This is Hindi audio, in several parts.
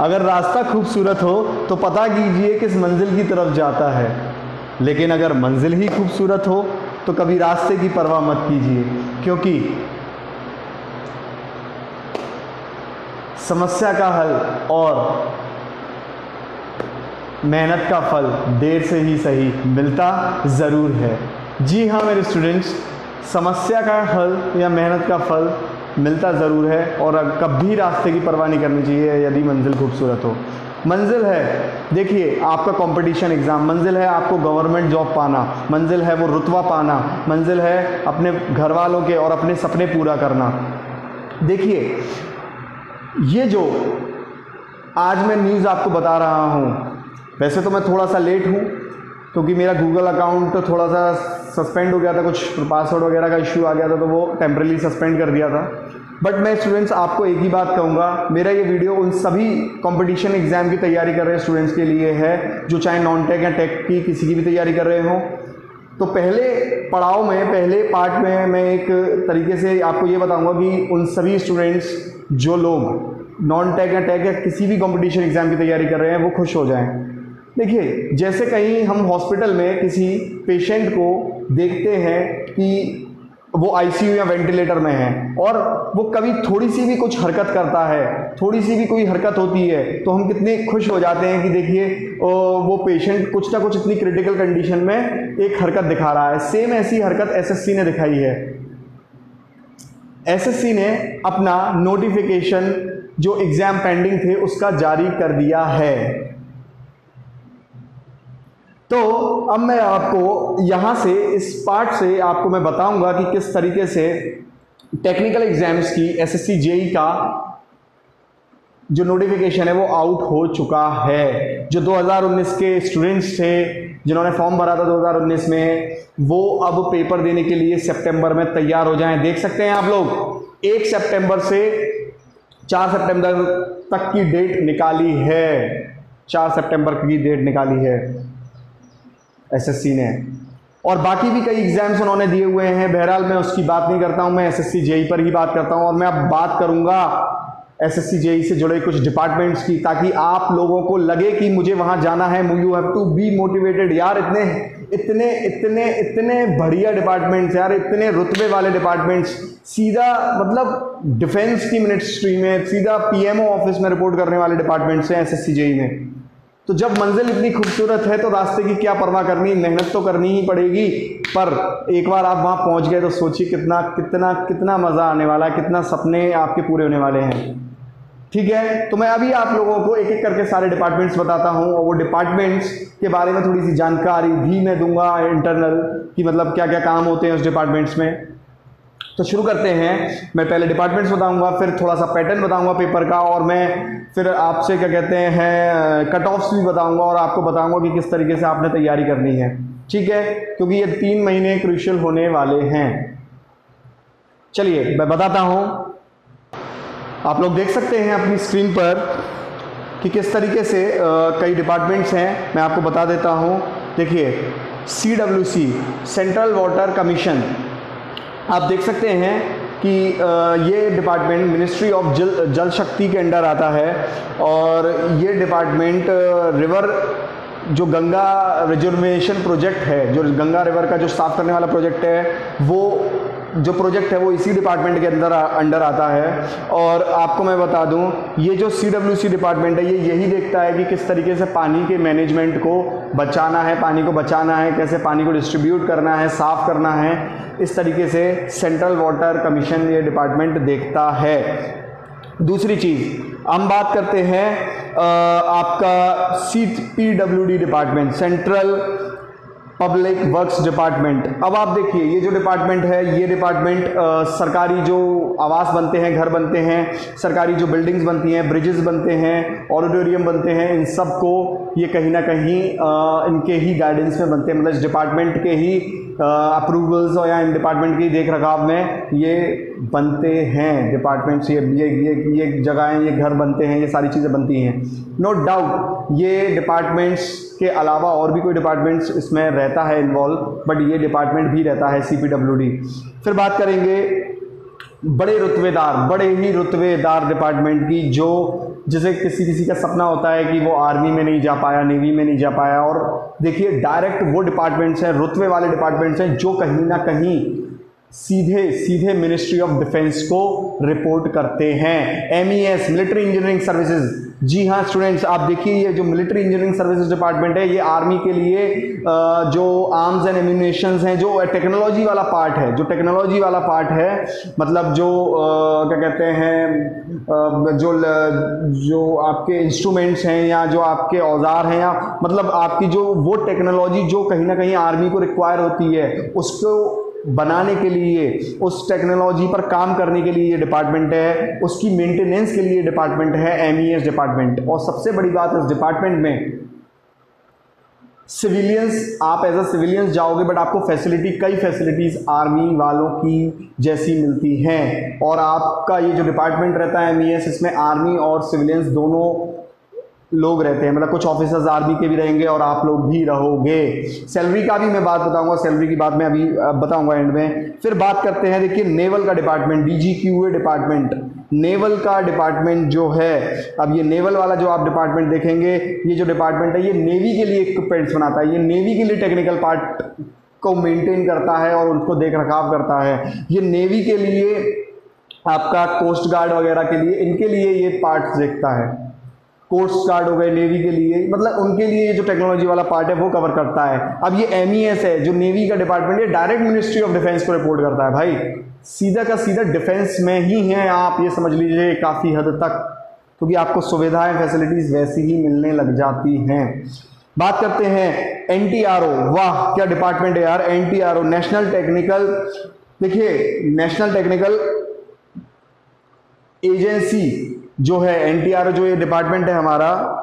अगर रास्ता खूबसूरत हो तो पता कीजिए किस मंजिल की तरफ जाता है, लेकिन अगर मंजिल ही खूबसूरत हो तो कभी रास्ते की परवाह मत कीजिए, क्योंकि समस्या का हल और मेहनत का फल देर से ही सही मिलता ज़रूर है। जी हाँ मेरे स्टूडेंट्स, समस्या का हल या मेहनत का फल मिलता ज़रूर है, और कभी रास्ते की परवाह नहीं करनी चाहिए यदि मंजिल खूबसूरत हो। मंजिल है, देखिए, आपका कंपटीशन एग्ज़ाम, मंजिल है आपको गवर्नमेंट जॉब पाना, मंजिल है वो रुतबा पाना, मंजिल है अपने घर वालों के और अपने सपने पूरा करना। देखिए, ये जो आज मैं न्यूज़ आपको बता रहा हूँ, वैसे तो मैं थोड़ा सा लेट हूँ क्योंकि मेरा गूगल अकाउंट थोड़ा सा सस्पेंड हो गया था, कुछ पासवर्ड वगैरह का इश्यू आ गया था, तो वो टेम्परेली सस्पेंड कर दिया था। बट मैं स्टूडेंट्स आपको एक ही बात कहूँगा, मेरा ये वीडियो उन सभी कंपटीशन एग्ज़ाम की तैयारी कर रहे स्टूडेंट्स के लिए है जो चाहे नॉन टेक या टेक की किसी की भी तैयारी कर रहे हों। तो पहले पड़ाव में, पहले पार्ट में मैं एक तरीके से आपको ये बताऊँगा कि उन सभी स्टूडेंट्स जो लोग नॉन टेक या टेक या किसी भी कंपटीशन एग्ज़ाम की तैयारी कर रहे हैं वो खुश हो जाएं। देखिए, जैसे कहीं हम हॉस्पिटल में किसी पेशेंट को देखते हैं कि वो आईसीयू या वेंटिलेटर में है और वो कभी थोड़ी सी भी कुछ हरकत करता है, थोड़ी सी भी कोई हरकत होती है तो हम कितने खुश हो जाते हैं कि देखिए वो पेशेंट कुछ ना कुछ इतनी क्रिटिकल कंडीशन में एक हरकत दिखा रहा है। सेम ऐसी हरकत एसएससी ने दिखाई है। एसएससी ने अपना नोटिफिकेशन जो एग्ज़ाम पेंडिंग थे उसका जारी कर दिया है। तो अब मैं आपको यहाँ से, इस पार्ट से आपको मैं बताऊंगा कि किस तरीके से टेक्निकल एग्जाम्स की एसएससी जेई का जो नोटिफिकेशन है वो आउट हो चुका है। जो 2019 के स्टूडेंट्स थे जिन्होंने फॉर्म भरा था 2019 में, वो अब पेपर देने के लिए सितंबर में तैयार हो जाएं। देख सकते हैं आप लोग 1 सितंबर से 4 सितंबर तक की डेट निकाली है। 4 सितंबर की डेट निकाली है एसएससी ने, और बाकी भी कई एग्जाम्स उन्होंने दिए हुए हैं। बहरहाल मैं उसकी बात नहीं करता हूं, मैं एसएससी जेई पर ही बात करता हूं। और मैं अब बात करूंगा एसएससी जेई से जुड़े कुछ डिपार्टमेंट्स की, ताकि आप लोगों को लगे कि मुझे वहां जाना है। You have to be motivated यार। इतने इतने इतने इतने बढ़िया डिपार्टमेंट्स यार, इतने रुतबे वाले डिपार्टमेंट्स, सीधा मतलब डिफेंस की मिनिस्ट्री में, सीधा पीएमओ ऑफिस में रिपोर्ट करने वाले डिपार्टमेंट्स हैं एसएससी जेई में। तो जब मंजिल इतनी खूबसूरत है तो रास्ते की क्या परवाह करनी, मेहनत तो करनी ही पड़ेगी। पर एक बार आप वहाँ पहुँच गए तो सोचिए कितना कितना कितना मज़ा आने वाला है, कितना सपने आपके पूरे होने वाले हैं। ठीक है, तो मैं अभी आप लोगों को एक एक करके सारे डिपार्टमेंट्स बताता हूँ, और वो डिपार्टमेंट्स के बारे में थोड़ी सी जानकारी भी मैं दूंगा इंटरनल, कि मतलब क्या क्या काम होते हैं उस डिपार्टमेंट्स में। तो शुरू करते हैं। मैं पहले डिपार्टमेंट्स बताऊंगा, फिर थोड़ा सा पैटर्न बताऊंगा पेपर का, और मैं फिर आपसे क्या कहते हैं कट ऑफ्स भी बताऊंगा, और आपको बताऊंगा कि किस तरीके से आपने तैयारी करनी है। ठीक है, क्योंकि ये 3 महीने क्रूशियल होने वाले हैं। चलिए मैं बताता हूं। आप लोग देख सकते हैं अपनी स्क्रीन पर कि किस तरीके से कई डिपार्टमेंट्स हैं। मैं आपको बता देता हूं। देखिए, CWC, सेंट्रल वाटर कमीशन, आप देख सकते हैं कि ये डिपार्टमेंट मिनिस्ट्री ऑफ जल शक्ति के अंडर आता है, और ये डिपार्टमेंट रिवर, जो गंगा रिजर्वेशन प्रोजेक्ट है, जो गंगा रिवर का जो साफ करने वाला प्रोजेक्ट है, वो जो प्रोजेक्ट है वो इसी डिपार्टमेंट के अंडर आता है। और आपको मैं बता दूं, ये जो CWC डिपार्टमेंट है ये यही देखता है कि किस तरीके से पानी के मैनेजमेंट को बचाना है, पानी को बचाना है, कैसे पानी को डिस्ट्रीब्यूट करना है, साफ़ करना है। इस तरीके से सेंट्रल वाटर कमीशन ये डिपार्टमेंट देखता है। दूसरी चीज़ हम बात करते हैं आपका CPWD department, central public works department. अब आप देखिए, ये जो डिपार्टमेंट है, ये डिपार्टमेंट सरकारी जो आवास बनते हैं, घर बनते हैं, सरकारी जो बिल्डिंग्स बनती हैं, ब्रिजेस बनते हैं, ऑडिटोरियम बनते हैं, इन सब को ये कहीं ना कहीं इनके ही गाइडेंस में बनते हैं, मतलब इस डिपार्टमेंट के ही अप्रूवल्स या इन डिपार्टमेंट की देख रखाव में ये बनते हैं डिपार्टमेंट्स। ये जगहें, ये घर बनते हैं, ये सारी चीज़ें बनती हैं। नो डाउट ये डिपार्टमेंट्स के अलावा और भी कोई डिपार्टमेंट्स इसमें रहता है इन्वॉल्व, बट ये डिपार्टमेंट भी रहता है CPWD। फिर बात करेंगे बड़े ही रुतबेदार डिपार्टमेंट की, जो जैसे किसी किसी का सपना होता है कि वो आर्मी में नहीं जा पाया, नेवी में नहीं जा पाया, और देखिए डायरेक्ट वो डिपार्टमेंट्स हैं, रुतबे वाले डिपार्टमेंट्स हैं जो कहीं ना कहीं सीधे सीधे मिनिस्ट्री ऑफ डिफेंस को रिपोर्ट करते हैं। MES मिलिट्री इंजीनियरिंग सर्विसेज, जी हाँ स्टूडेंट्स, आप देखिए ये जो मिलिट्री इंजीनियरिंग सर्विसेज डिपार्टमेंट है, ये आर्मी के लिए जो आर्म्स एंड एम्यूनेशंस हैं, जो टेक्नोलॉजी वाला पार्ट है, जो टेक्नोलॉजी वाला पार्ट है, मतलब जो क्या कहते हैं, जो आपके इंस्ट्रूमेंट्स हैं या जो आपके औजार हैं, या मतलब आपकी जो वो टेक्नोलॉजी जो कहीं ना कहीं आर्मी को रिक्वायर होती है, उसको बनाने के लिए, उस टेक्नोलॉजी पर काम करने के लिए ये डिपार्टमेंट है, उसकी मेंटेनेंस के लिए डिपार्टमेंट है MES डिपार्टमेंट। और सबसे बड़ी बात इस डिपार्टमेंट में सिविलियंस, आप एज अ सिविलियंस जाओगे बट आपको फैसिलिटी, कई फैसिलिटीज आर्मी वालों की जैसी मिलती हैं। और आपका ये जो डिपार्टमेंट रहता है MES, इसमें आर्मी और सिविलियंस दोनों लोग रहते हैं, मतलब कुछ ऑफिसर्स आर्मी के भी रहेंगे और आप लोग भी रहोगे। सैलरी का भी मैं बात बताऊंगा, सैलरी की बात मैं अभी बताऊंगा एंड में। फिर बात करते हैं, देखिए नेवल का डिपार्टमेंट, DGQA डिपार्टमेंट, नेवल का डिपार्टमेंट जो है, अब ये नेवल वाला जो आप डिपार्टमेंट देखेंगे, ये जो डिपार्टमेंट है ये नेवी के लिए इक्विपमेंट्स बनाता है, ये नेवी के लिए टेक्निकल पार्ट को मेंटेन करता है और उनको देख रखाव करता है। ये नेवी के लिए, आपका कोस्ट गार्ड वगैरह के लिए, इनके लिए ये पार्ट देखता है। कोस्ट गार्ड हो गए नेवी के लिए, मतलब उनके लिए जो टेक्नोलॉजी वाला पार्ट है वो कवर करता है। अब ये MES है जो नेवी का डिपार्टमेंट है, डायरेक्ट मिनिस्ट्री ऑफ डिफेंस को रिपोर्ट करता है। भाई सीधा का सीधा डिफेंस में ही हैं आप, ये समझ लीजिए काफ़ी हद तक, क्योंकि आपको सुविधाएं, फैसिलिटीज़ वैसी ही मिलने लग जाती हैं। बात करते हैं NTRO, वाह क्या डिपार्टमेंट है यार, NTRO नेशनल टेक्निकल, देखिए नेशनल टेक्निकल एजेंसी जो है NTRO, जो ये डिपार्टमेंट है हमारा,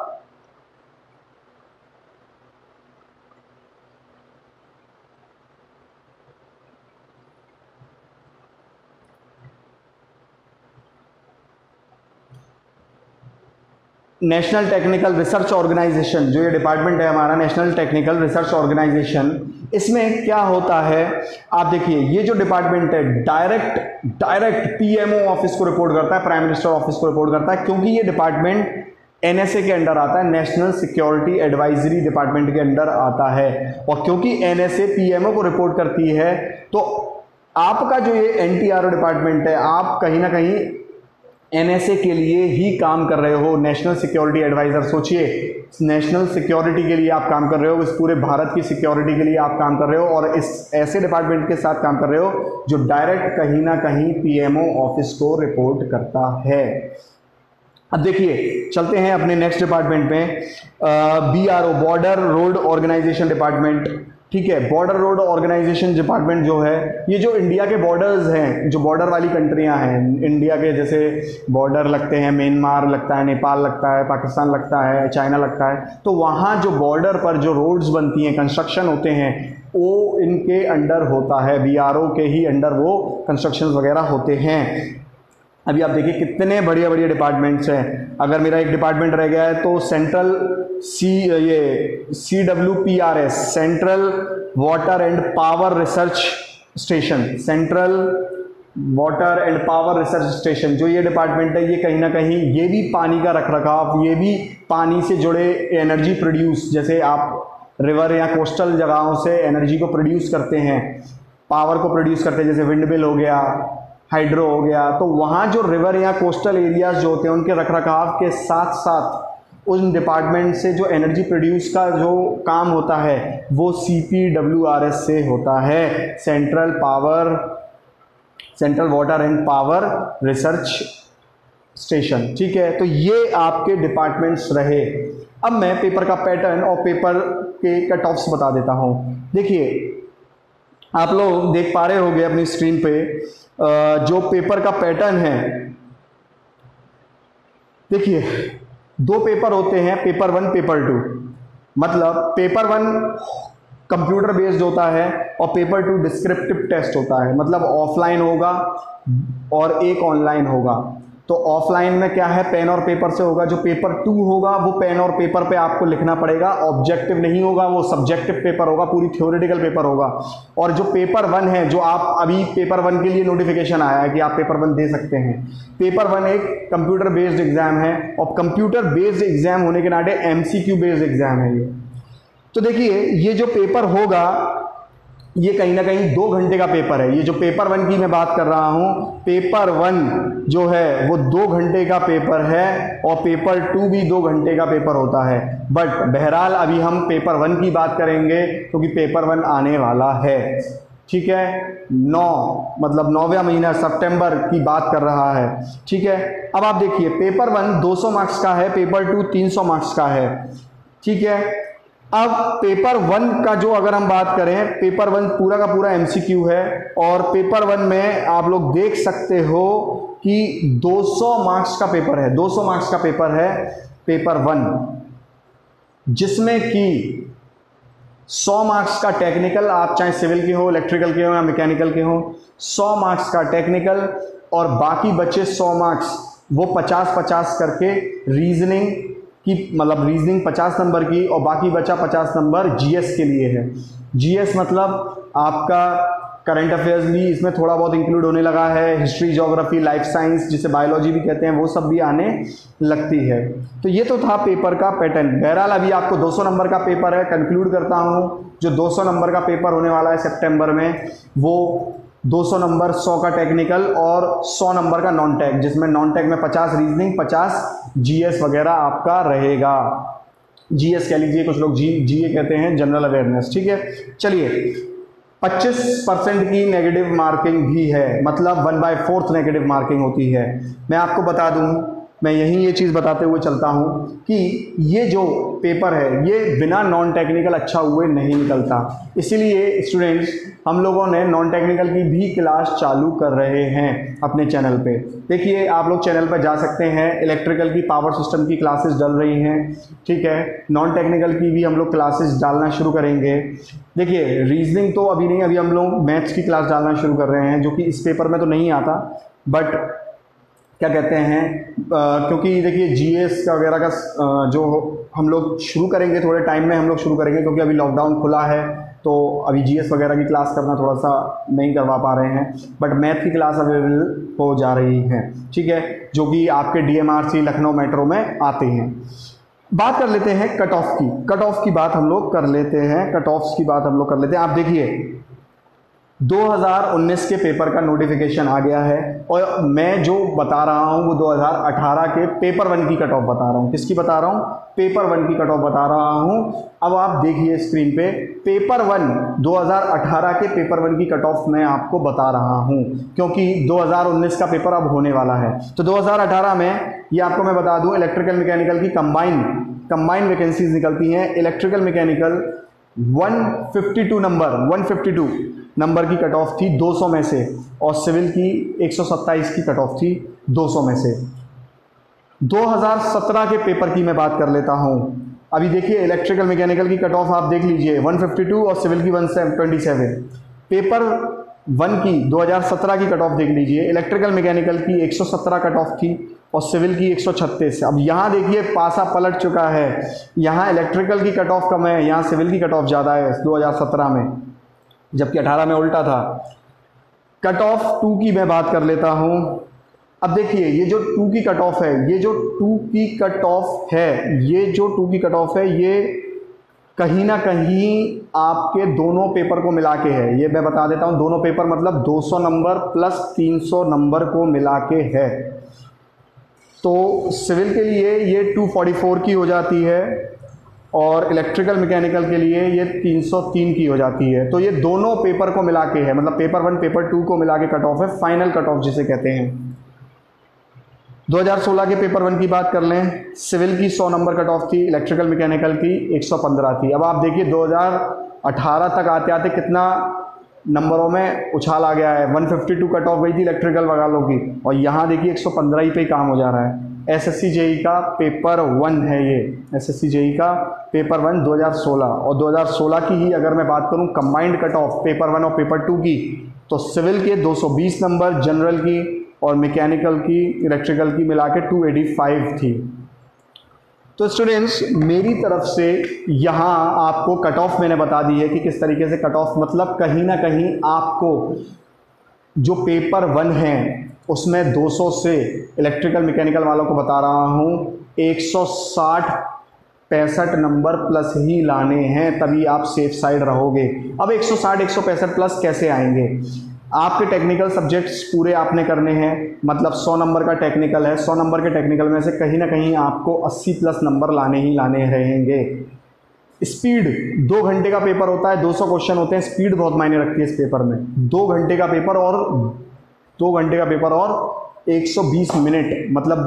नेशनल टेक्निकल रिसर्च ऑर्गेनाइजेशन, जो ये डिपार्टमेंट है हमारा नेशनल टेक्निकल रिसर्च ऑर्गेनाइजेशन, इसमें क्या होता है, आप देखिए ये जो डिपार्टमेंट है डायरेक्ट PMO ऑफिस को रिपोर्ट करता है, प्राइम मिनिस्टर ऑफिस को रिपोर्ट करता है, क्योंकि ये डिपार्टमेंट NSA के अंडर आता है, नेशनल सिक्योरिटी एडवाइजरी डिपार्टमेंट के अंडर आता है। और क्योंकि NSA PMO को रिपोर्ट करती है, तो आपका जो ये NTRO डिपार्टमेंट है, आप कहीं ना कहीं NSA के लिए ही काम कर रहे हो, नेशनल सिक्योरिटी एडवाइजर। सोचिए नेशनल सिक्योरिटी के लिए आप काम कर रहे हो, इस पूरे भारत की सिक्योरिटी के लिए आप काम कर रहे हो, और इस ऐसे डिपार्टमेंट के साथ काम कर रहे हो जो डायरेक्ट कहीं ना कहीं PMO ऑफिस को रिपोर्ट करता है। अब देखिए चलते हैं अपने नेक्स्ट डिपार्टमेंट में, BRO border road organisation department. ठीक है, बॉर्डर रोड ऑर्गेनाइजेशन डिपार्टमेंट जो है, ये जो इंडिया के बॉर्डर्स हैं, जो बॉर्डर वाली कंट्रियां हैं इंडिया के, जैसे बॉर्डर लगते हैं, म्यांमार लगता है, नेपाल लगता है, पाकिस्तान लगता है, चाइना लगता है, तो वहाँ जो बॉर्डर पर जो रोड्स बनती हैं, कंस्ट्रक्शन होते हैं, वो इनके अंडर होता है, BRO के ही अंडर वो कंस्ट्रक्शन वगैरह होते हैं। अभी आप देखिए कितने बढ़िया बढ़िया डिपार्टमेंट्स हैं। अगर मेरा एक डिपार्टमेंट रह गया है तो central CWPRS, central water and power research station, central water and power research station, जो ये डिपार्टमेंट है, ये कहीं ना कहीं ये भी पानी का रखरखाव, ये भी पानी से जुड़े एनर्जी प्रोड्यूस, जैसे आप रिवर या कोस्टल जगहों से एनर्जी को प्रोड्यूस करते हैं, पावर को प्रोड्यूस करते हैं, जैसे विंड मिल हो गया, हाइड्रो हो गया, तो वहाँ जो रिवर या कोस्टल एरियाज जो होते हैं उनके रखरखाव के साथ साथ उन डिपार्टमेंट से जो एनर्जी प्रोड्यूस का जो काम होता है वो CPWRS से होता है, central water and power research station. ठीक है, तो ये आपके डिपार्टमेंट्स रहे। अब मैं पेपर का पैटर्न और पेपर के कट ऑफ्स बता देता हूँ। देखिए आप लोग देख पा रहे होंगे अपनी स्क्रीन पे जो पेपर का पैटर्न है। देखिए 2 पेपर होते हैं, पेपर 1 पेपर 2, मतलब पेपर 1 कंप्यूटर बेस्ड होता है और पेपर 2 डिस्क्रिप्टिव टेस्ट होता है, मतलब ऑफलाइन होगा और एक ऑनलाइन होगा। तो ऑफलाइन में क्या है, पेन और पेपर से होगा। जो पेपर 2 होगा वो पेन और पेपर पे आपको लिखना पड़ेगा, ऑब्जेक्टिव नहीं होगा, वो सब्जेक्टिव पेपर होगा, पूरी थ्योरेटिकल पेपर होगा। और जो पेपर 1 है, जो आप अभी पेपर 1 के लिए नोटिफिकेशन आया है कि आप पेपर 1 दे सकते हैं, पेपर 1 एक कंप्यूटर बेस्ड एग्जाम है, और कंप्यूटर बेस्ड एग्जाम होने के नाते MCQ बेस्ड एग्जाम है ये। तो देखिए ये जो पेपर होगा ये कहीं ना कहीं 2 घंटे का पेपर है। ये जो पेपर 1 की मैं बात कर रहा हूं, पेपर 1 जो है वो 2 घंटे का पेपर है, और पेपर 2 भी 2 घंटे का पेपर होता है। बट बहरहाल अभी हम पेपर 1 की बात करेंगे क्योंकि पेपर 1 आने वाला है, ठीक है। 9वां महीना सितंबर की बात कर रहा है, ठीक है। अब आप देखिए पेपर 1 200 मार्क्स का है, पेपर 2 300 मार्क्स का है, ठीक है। अब पेपर 1 का जो अगर हम बात करें, पेपर 1 पूरा का पूरा MCQ है, और पेपर 1 में आप लोग देख सकते हो कि 200 मार्क्स का पेपर है, 200 मार्क्स का पेपर है पेपर 1, जिसमें कि 100 मार्क्स का टेक्निकल, आप चाहे सिविल के हो, इलेक्ट्रिकल के हो या मैकेनिकल के हो, 100 मार्क्स का टेक्निकल, और बाकी बचे 100 मार्क्स वो 50-50 करके रीजनिंग की, मतलब रीजनिंग 50 नंबर की, और बाकी बचा 50 नंबर GS के लिए है। GS मतलब आपका करंट अफेयर्स भी इसमें थोड़ा बहुत इंक्लूड होने लगा है, हिस्ट्री, ज्योग्राफी, लाइफ साइंस जिसे बायोलॉजी भी कहते हैं, वो सब भी आने लगती है। तो ये तो था पेपर का पैटर्न। बहरहाल अभी आपको 200 नंबर का पेपर है, कंक्लूड करता हूँ। जो 200 नंबर का पेपर होने वाला है सितंबर में, वो 200 नंबर 100 का टेक्निकल और 100 नंबर का नॉन टेक, जिसमें नॉन टेक में 50 रीजनिंग, 50 GS वगैरह आपका रहेगा। GS कह लीजिए, कुछ लोग GA कहते हैं, जनरल अवेयरनेस, ठीक है। चलिए 25% की नेगेटिव मार्किंग भी है, मतलब 1/4 नेगेटिव मार्किंग होती है। मैं आपको बता दूं, मैं यहीं ये चीज़ बताते हुए चलता हूं कि ये जो पेपर है ये बिना नॉन टेक्निकल अच्छा हुए नहीं निकलता। इसीलिए स्टूडेंट्स हम लोगों ने नॉन टेक्निकल की भी क्लास चालू कर रहे हैं अपने चैनल पे। देखिए आप लोग चैनल पर जा सकते हैं, इलेक्ट्रिकल की, पावर सिस्टम की क्लासेस डल रही हैं, ठीक है। नॉन टेक्निकल की भी हम लोग क्लासेस डालना शुरू करेंगे। देखिए रीजनिंग तो अभी नहीं, अभी हम लोग मैथ्स की क्लास डालना शुरू कर रहे हैं, जो कि इस पेपर में तो नहीं आता, बट क्या कहते हैं, क्योंकि देखिए GS का वगैरह का जो हम लोग शुरू करेंगे, थोड़े टाइम में हम लोग शुरू करेंगे, क्योंकि अभी लॉकडाउन खुला है तो अभी GS वगैरह की क्लास करना थोड़ा सा नहीं करवा पा रहे हैं, बट मैथ की क्लास अवेलेबल हो जा रही है, ठीक है, जो कि आपके DMRC लखनऊ मेट्रो में आते हैं। बात कर लेते हैं कट ऑफ की, कट ऑफ की बात हम लोग कर लेते हैं, कट ऑफ्स की बात हम लोग कर लेते हैं। आप देखिए 2019 के पेपर का नोटिफिकेशन आ गया है, और मैं जो बता रहा हूँ वो 2018 के पेपर 1 की कट ऑफ बता रहा हूँ। किसकी बता रहा हूँ? पेपर 1 की कट ऑफ बता रहा हूँ। अब आप देखिए स्क्रीन पे, पेपर 1 2018 के पेपर 1 की कट ऑफ मैं आपको बता रहा हूँ, क्योंकि 2019 का पेपर अब होने वाला है। तो 2018 में ये आपको मैं बता दूँ, इलेक्ट्रिकल मैकेनिकल की कंबाइन वैकेंसीज निकलती हैं। इलेक्ट्रिकल मैकेनिकल 152 नंबर की कट ऑफ थी 200 में से, और सिविल की 127 की कट ऑफ थी 200 में से। 2017 के पेपर की मैं बात कर लेता हूं। अभी देखिए इलेक्ट्रिकल मैकेनिकल की कट ऑफ आप देख लीजिए 152 और सिविल की 127। पेपर 1 की 2017 की कट ऑफ देख लीजिए, इलेक्ट्रिकल मैकेनिकल की 117 कट ऑफ थी और सिविल की 136। अब यहाँ देखिए पासा पलट चुका है, यहाँ इलेक्ट्रिकल की कट ऑफ कम है, यहाँ सिविल की कट ऑफ ज़्यादा है 2017 में, जबकि 18 में उल्टा था। कट ऑफ 2 की मैं बात कर लेता हूँ। अब देखिए ये जो 2 की कट ऑफ है, ये जो 2 की कट ऑफ है, ये जो 2 की कट ऑफ है, ये कहीं ना कहीं आपके दोनों पेपर को मिला के है। ये मैं बता देता हूँ, दोनों पेपर मतलब 200 नंबर प्लस 300 नंबर को मिला के है। तो सिविल के लिए ये 244 की हो जाती है और इलेक्ट्रिकल मैकेनिकल के लिए ये 303 की हो जाती है। तो ये दोनों पेपर को मिला के है, मतलब पेपर 1 पेपर 2 को मिला के कट ऑफ है, फाइनल कट ऑफ जिसे कहते हैं। 2016 के पेपर 1 की बात कर लें, सिविल की 100 नंबर कट ऑफ थी, इलेक्ट्रिकल मैकेनिकल की 115 थी। अब आप देखिए 2018 तक आते आते कितना नंबरों में उछाल आ गया है। 152 कट ऑफ गई थी इलेक्ट्रिकल वालों की, और यहाँ देखिए 115 ही पे काम हो जा रहा है। SSC JEE का पेपर 1 है ये, SSC JEE का पेपर 1 2016। और 2016 की ही अगर मैं बात करूँ कंबाइंड कट ऑफ पेपर 1 और पेपर 2 की, तो सिविल के 220 नंबर, जनरल की और मैकेनिकल की, इलेक्ट्रिकल की मिला के 285 थी। तो स्टूडेंट्स मेरी तरफ से यहाँ आपको कट ऑफ मैंने बता दी है कि किस तरीके से कट ऑफ, मतलब कहीं ना कहीं आपको जो पेपर 1 है उसमें 200 से, इलेक्ट्रिकल मैकेनिकल वालों को बता रहा हूँ 160-65 नंबर प्लस ही लाने हैं, तभी आप सेफ साइड रहोगे। अब 160-165 प्लस कैसे आएंगे? आपके टेक्निकल सब्जेक्ट्स पूरे आपने करने हैं, मतलब 100 नंबर का टेक्निकल है, 100 नंबर के टेक्निकल में से कहीं ना कहीं आपको 80 प्लस नंबर लाने ही लाने रहेंगे। स्पीड, 2 घंटे का पेपर होता है, 200 क्वेश्चन होते हैं, स्पीड बहुत मायने रखती है इस पेपर में। 2 घंटे का पेपर और 120 मिनट, मतलब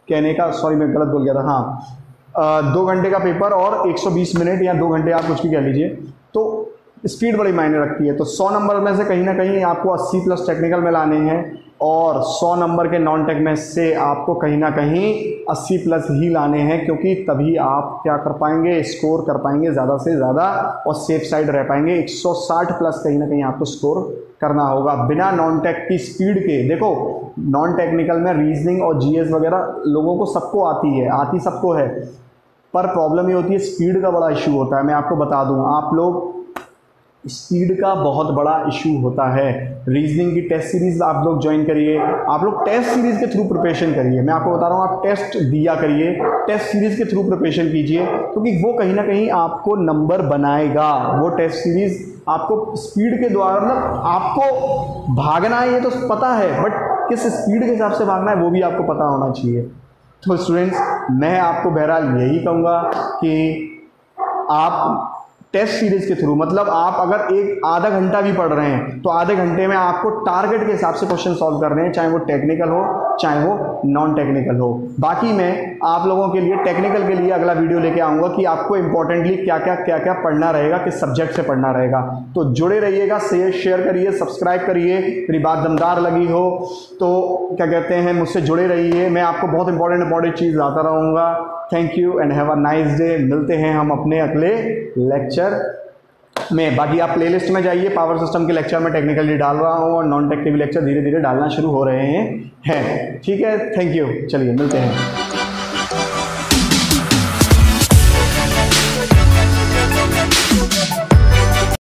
कहने का, सॉरी मैं गलत बोल गया था, हाँ 2 घंटे का पेपर और 120 मिनट या 2 घंटे, आप कुछ भी कह लीजिए, तो स्पीड बड़ी मायने रखती है। तो 100 नंबर में से कहीं ना कहीं आपको 80 प्लस टेक्निकल में लाने हैं और 100 नंबर के नॉन टेक में से आपको कहीं ना कहीं 80 प्लस ही लाने हैं, क्योंकि तभी आप क्या कर पाएंगे, स्कोर कर पाएंगे ज़्यादा से ज़्यादा और सेफ साइड रह पाएंगे। 160 प्लस कहीं ना कहीं आपको स्कोर करना होगा बिना नॉन टेक की स्पीड के। देखो नॉन टेक्निकल में रीजनिंग और जीएस वगैरह लोगों को सबको आती है, आती सबको है, पर प्रॉब्लम ये होती है स्पीड का बड़ा इशू होता है। मैं आपको बता दूं, आप लोग स्पीड का बहुत बड़ा इशू होता है। रीजनिंग की टेस्ट सीरीज आप लोग ज्वाइन करिए, आप लोग टेस्ट सीरीज के थ्रू प्रिपरेशन करिए। मैं आपको बता रहा हूँ, आप टेस्ट दिया करिए, टेस्ट सीरीज के थ्रू प्रिपरेशन कीजिए, क्योंकि वो कहीं ना कहीं आपको नंबर बनाएगा। वो टेस्ट सीरीज आपको स्पीड के द्वारा, मतलब आपको भागना है ये तो पता है, बट किस स्पीड के हिसाब से भागना है वो भी आपको पता होना चाहिए। तो स्टूडेंट्स मैं आपको बहरहाल यही कहूँगा कि आप टेस्ट सीरीज के थ्रू, मतलब आप अगर एक आधा घंटा भी पढ़ रहे हैं तो आधे घंटे में आपको टारगेट के हिसाब से क्वेश्चन सॉल्व करने हैं, चाहे वो टेक्निकल हो चाहे वो नॉन टेक्निकल हो। बाकी मैं आप लोगों के लिए टेक्निकल के लिए अगला वीडियो लेके आऊँगा कि आपको इंपॉर्टेंटली क्या क्या पढ़ना रहेगा, किस सब्जेक्ट से पढ़ना रहेगा। तो जुड़े रहिएगा, शेयर करिए, सब्सक्राइब करिए। मेरी बात दमदार लगी हो तो क्या कहते हैं, मुझसे जुड़े रहिए, मैं आपको बहुत इंपॉर्टेंट चीज़ लाता रहूँगा। Thank you and have a nice day. मिलते हैं हम अपने अगले लेक्चर में। बाकी आप प्लेलिस्ट में जाइए, पावर सिस्टम के लेक्चर में टेक्निकली डाल रहा हूँ और नॉन टेक के भी लेक्चर धीरे धीरे डालना शुरू हो रहे हैं। ठीक है, थैंक यू, चलिए मिलते हैं।